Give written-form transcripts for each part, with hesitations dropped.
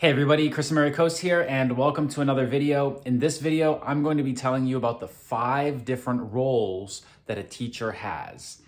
Hey everybody, Chris Americos here, and welcome to another video. In this video, I'm going to be telling you about the 5 different roles that a teacher has.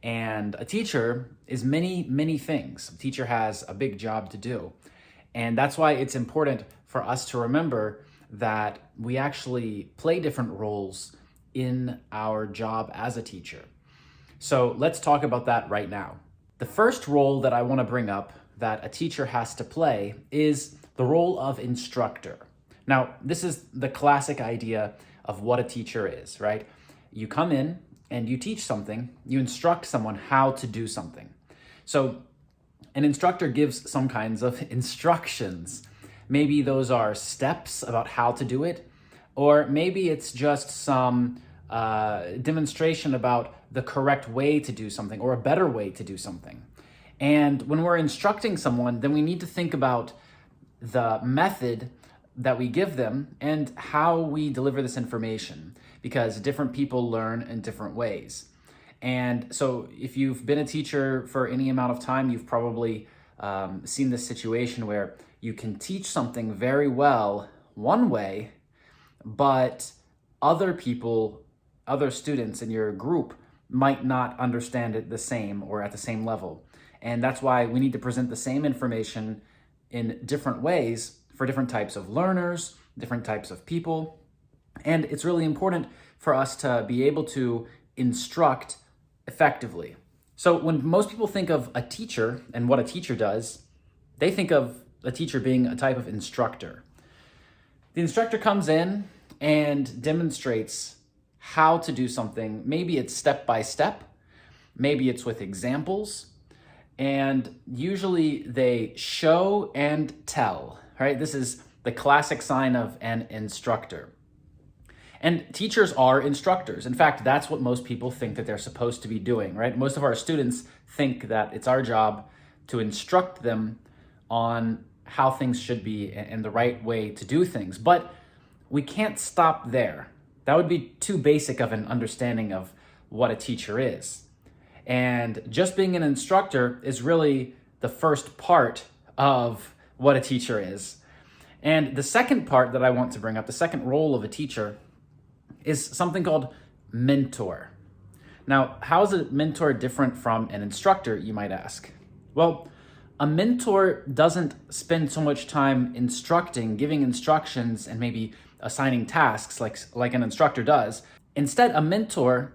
And a teacher is many things. A teacher has a big job to do. And that's why it's important for us to remember that we actually play different roles in our job as a teacher. So let's talk about that right now. The first role that I want to bring up that a teacher has to play is the role of instructor. Now, this is the classic idea of what a teacher is, right? You come in and you teach something, you instruct someone how to do something. So an instructor gives some kinds of instructions. Maybe those are steps about how to do it, or maybe it's just some demonstration about the correct way to do something or a better way to do something. And when we're instructing someone, then we need to think about the method that we give them and how we deliver this information, because different people learn in different ways. And so if you've been a teacher for any amount of time, you've probably seen this situation where you can teach something very well one way, but other students in your group might not understand it the same or at the same level. And that's why we need to present the same information in different ways for different types of learners, different types of people. And it's really important for us to be able to instruct effectively. So when most people think of a teacher and what a teacher does, they think of a teacher being a type of instructor. The instructor comes in and demonstrates how to do something. Maybe it's step by step, maybe it's with examples. And usually they show and tell, right? This is the classic sign of an instructor. And teachers are instructors. In fact, that's what most people think that they're supposed to be doing, right? Most of our students think that it's our job to instruct them on how things should be and the right way to do things. But we can't stop there. That would be too basic of an understanding of what a teacher is. And just being an instructor is really the first part of what a teacher is. And the second part that I want to bring up, the second role of a teacher, is something called mentor. Now, how is a mentor different from an instructor, you might ask? Well, a mentor doesn't spend so much time instructing, giving instructions, and maybe assigning tasks like an instructor does. Instead, a mentor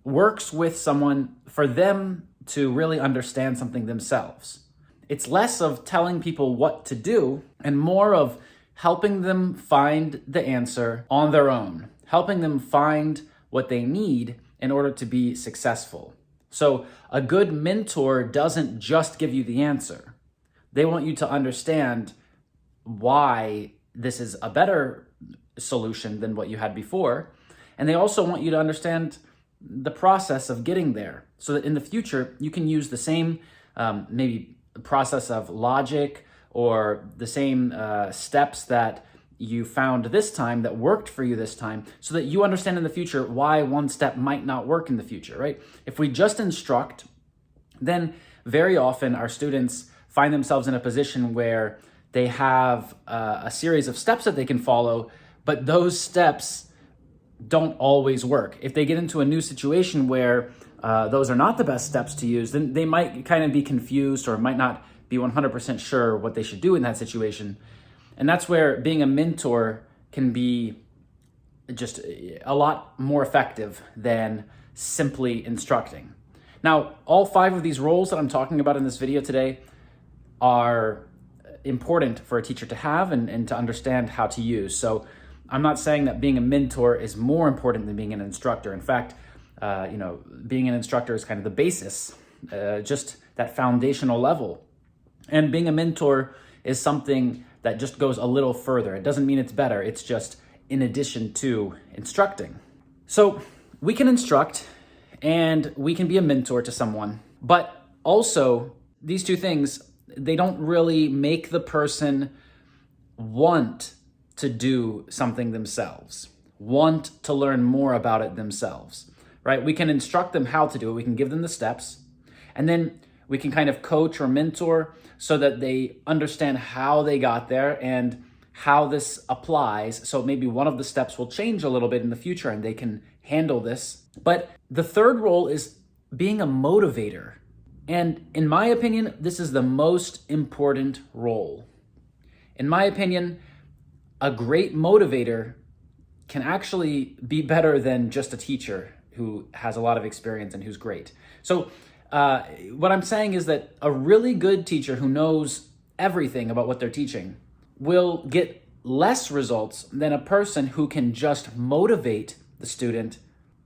works with someone for them to really understand something themselves. It's less of telling people what to do and more of helping them find the answer on their own, helping them find what they need in order to be successful. So a good mentor doesn't just give you the answer. They want you to understand why this is a better solution than what you had before. And they also want you to understand the process of getting there so that in the future you can use the same maybe process of logic or the same steps that you found this time that worked for you this time, so that you understand in the future why one step might not work in the future, right? If we just instruct, then very often our students find themselves in a position where they have a series of steps that they can follow, but those steps don't always work. If they get into a new situation where those are not the best steps to use, then they might kind of be confused or might not be 100% sure what they should do in that situation. And that's where being a mentor can be just a lot more effective than simply instructing. Now, all 5 of these roles that I'm talking about in this video today are important for a teacher to have and to understand how to use. So I'm not saying that being a mentor is more important than being an instructor. In fact, being an instructor is kind of the basis, just that foundational level. And being a mentor is something that just goes a little further. It doesn't mean it's better. It's just in addition to instructing. So we can instruct and we can be a mentor to someone, but also these two things, they don't really make the person want to do something themselves, want to learn more about it themselves, right? We can instruct them how to do it. We can give them the steps, and then we can kind of coach or mentor so that they understand how they got there and how this applies. So maybe one of the steps will change a little bit in the future and they can handle this. But the third role is being a motivator. And in my opinion, this is the most important role. In my opinion, a great motivator can actually be better than just a teacher who has a lot of experience and who's great. So what I'm saying is that a really good teacher who knows everything about what they're teaching will get less results than a person who can just motivate the student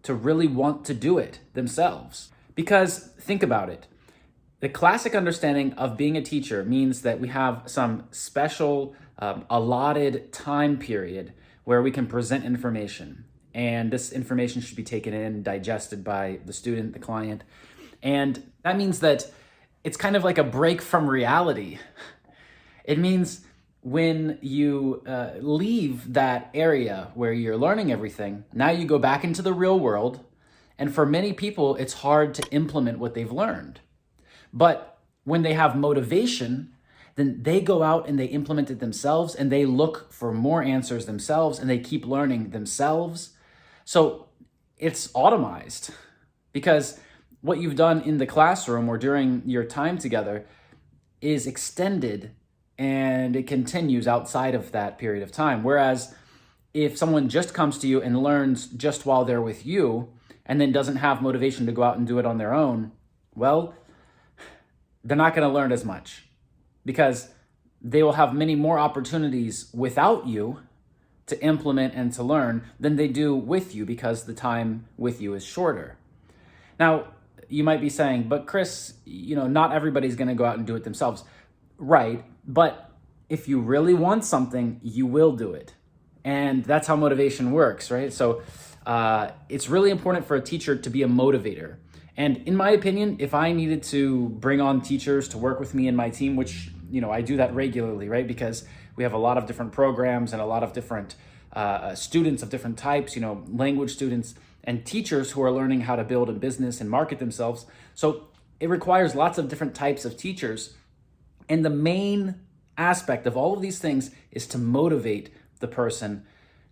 to really want to do it themselves. Because think about it. The classic understanding of being a teacher means that we have some special allotted time period where we can present information. And this information should be taken in, digested by the student, the client. And that means that it's kind of like a break from reality. It means when you leave that area where you're learning everything, now you go back into the real world. And for many people, it's hard to implement what they've learned. But when they have motivation, then they go out and they implement it themselves and they look for more answers themselves and they keep learning themselves. So it's automized because what you've done in the classroom or during your time together is extended and it continues outside of that period of time. Whereas if someone just comes to you and learns just while they're with you and then doesn't have motivation to go out and do it on their own, well, they're not going to learn as much because they will have many more opportunities without you to implement and to learn than they do with you because the time with you is shorter. Now, you might be saying, but Chris, not everybody's going to go out and do it themselves. Right. But if you really want something, you will do it. And that's how motivation works, right? So it's really important for a teacher to be a motivator. And in my opinion, if I needed to bring on teachers to work with me in my team, which, I do that regularly, right? Because we have a lot of different programs and a lot of different students of different types, language students and teachers who are learning how to build a business and market themselves. So it requires lots of different types of teachers. And the main aspect of all of these things is to motivate the person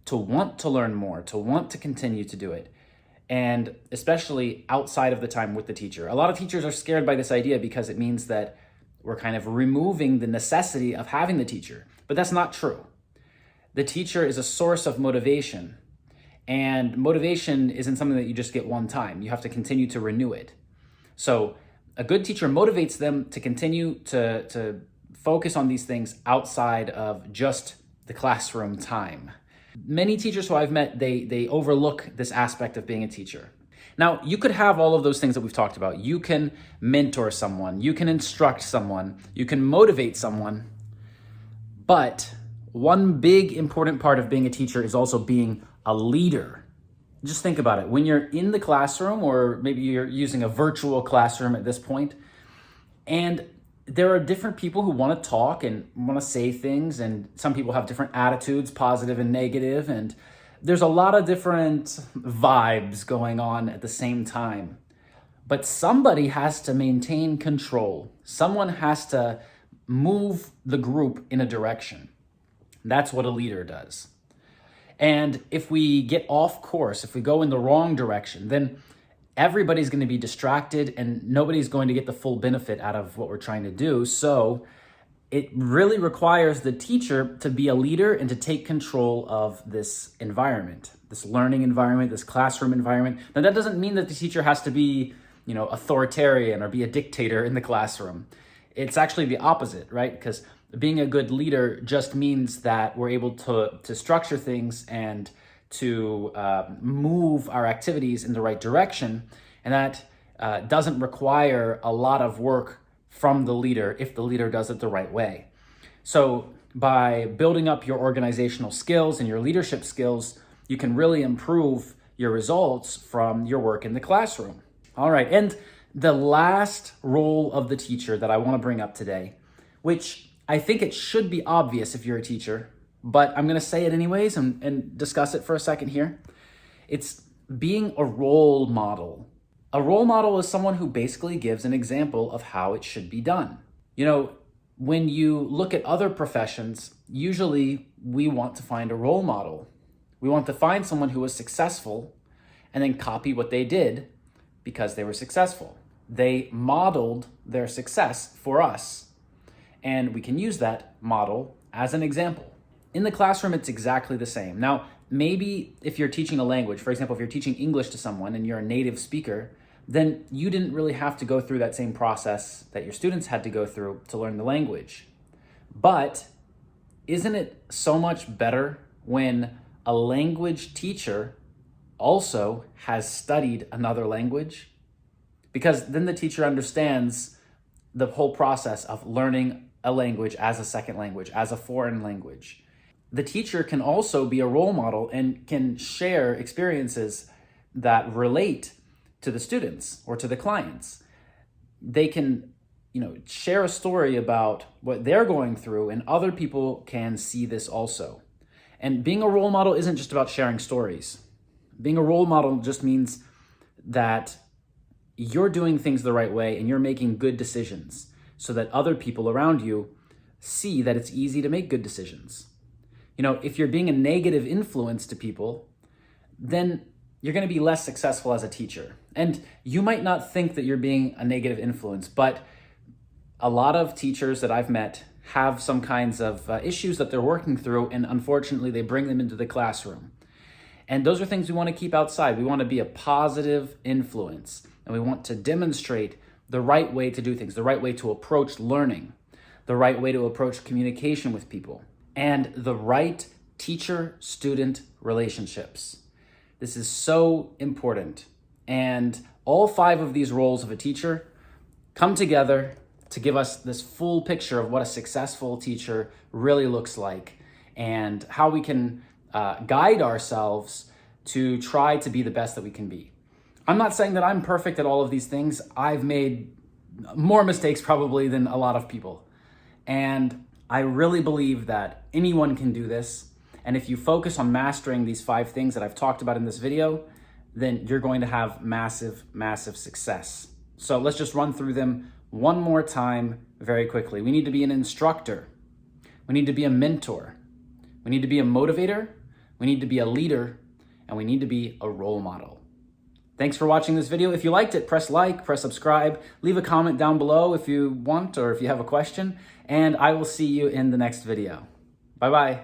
to want to learn more, to want to continue to do it. And especially outside of the time with the teacher. A lot of teachers are scared by this idea because it means that we're kind of removing the necessity of having the teacher. But that's not true. The teacher is a source of motivation. And motivation isn't something that you just get one time. You have to continue to renew it. So a good teacher motivates them to continue to focus on these things outside of just the classroom time. Many teachers who I've met, they overlook this aspect of being a teacher. Now, you could have all of those things that we've talked about. You can mentor someone, you can instruct someone, you can motivate someone. But one big important part of being a teacher is also being a leader. Just think about it. When you're in the classroom, or maybe you're using a virtual classroom at this point, and there are different people who want to talk and want to say things, and some people have different attitudes, positive and negative, and there's a lot of different vibes going on at the same time. But somebody has to maintain control. Someone has to move the group in a direction. That's what a leader does. And if we get off course, if we go in the wrong direction, then everybody's going to be distracted and nobody's going to get the full benefit out of what we're trying to do. So it really requires the teacher to be a leader and to take control of this environment, this learning environment, this classroom environment. Now, that doesn't mean that the teacher has to be, authoritarian or be a dictator in the classroom. It's actually the opposite, right? Because being a good leader just means that we're able to structure things and to move our activities in the right direction. And that doesn't require a lot of work from the leader if the leader does it the right way. So by building up your organizational skills and your leadership skills, you can really improve your results from your work in the classroom. All right, and the last role of the teacher that I want to bring up today, which I think it should be obvious if you're a teacher, but I'm going to say it anyways and discuss it for a second here. It's being a role model. A role model is someone who basically gives an example of how it should be done. when you look at other professions, usually we want to find a role model. We want to find someone who was successful and then copy what they did because they were successful. They modeled their success for us, and we can use that model as an example. In the classroom, it's exactly the same. Now, maybe if you're teaching a language, for example, if you're teaching English to someone and you're a native speaker, then you didn't really have to go through that same process that your students had to go through to learn the language. But isn't it so much better when a language teacher also has studied another language? Because then the teacher understands the whole process of learning a language as a second language, as a foreign language. The teacher can also be a role model and can share experiences that relate to the students or to the clients. They can, share a story about what they're going through, and other people can see this also. And being a role model isn't just about sharing stories. Being a role model just means that you're doing things the right way and you're making good decisions so that other people around you see that it's easy to make good decisions. If you're being a negative influence to people, then you're going to be less successful as a teacher. And you might not think that you're being a negative influence, but a lot of teachers that I've met have some kinds of issues that they're working through, and unfortunately they bring them into the classroom. And those are things we want to keep outside. We want to be a positive influence, and we want to demonstrate the right way to do things, the right way to approach learning, the right way to approach communication with people, and the right teacher-student relationships. This is so important. And all 5 of these roles of a teacher come together to give us this full picture of what a successful teacher really looks like and how we can guide ourselves to try to be the best that we can be. I'm not saying that I'm perfect at all of these things. I've made more mistakes probably than a lot of people. And I really believe that anyone can do this. And if you focus on mastering these 5 things that I've talked about in this video, then you're going to have massive, massive success. So let's just run through them one more time very quickly. We need to be an instructor. We need to be a mentor. We need to be a motivator. We need to be a leader. And we need to be a role model. Thanks for watching this video. If you liked it, press like, press subscribe, leave a comment down below if you want or if you have a question, and I will see you in the next video. Bye-bye.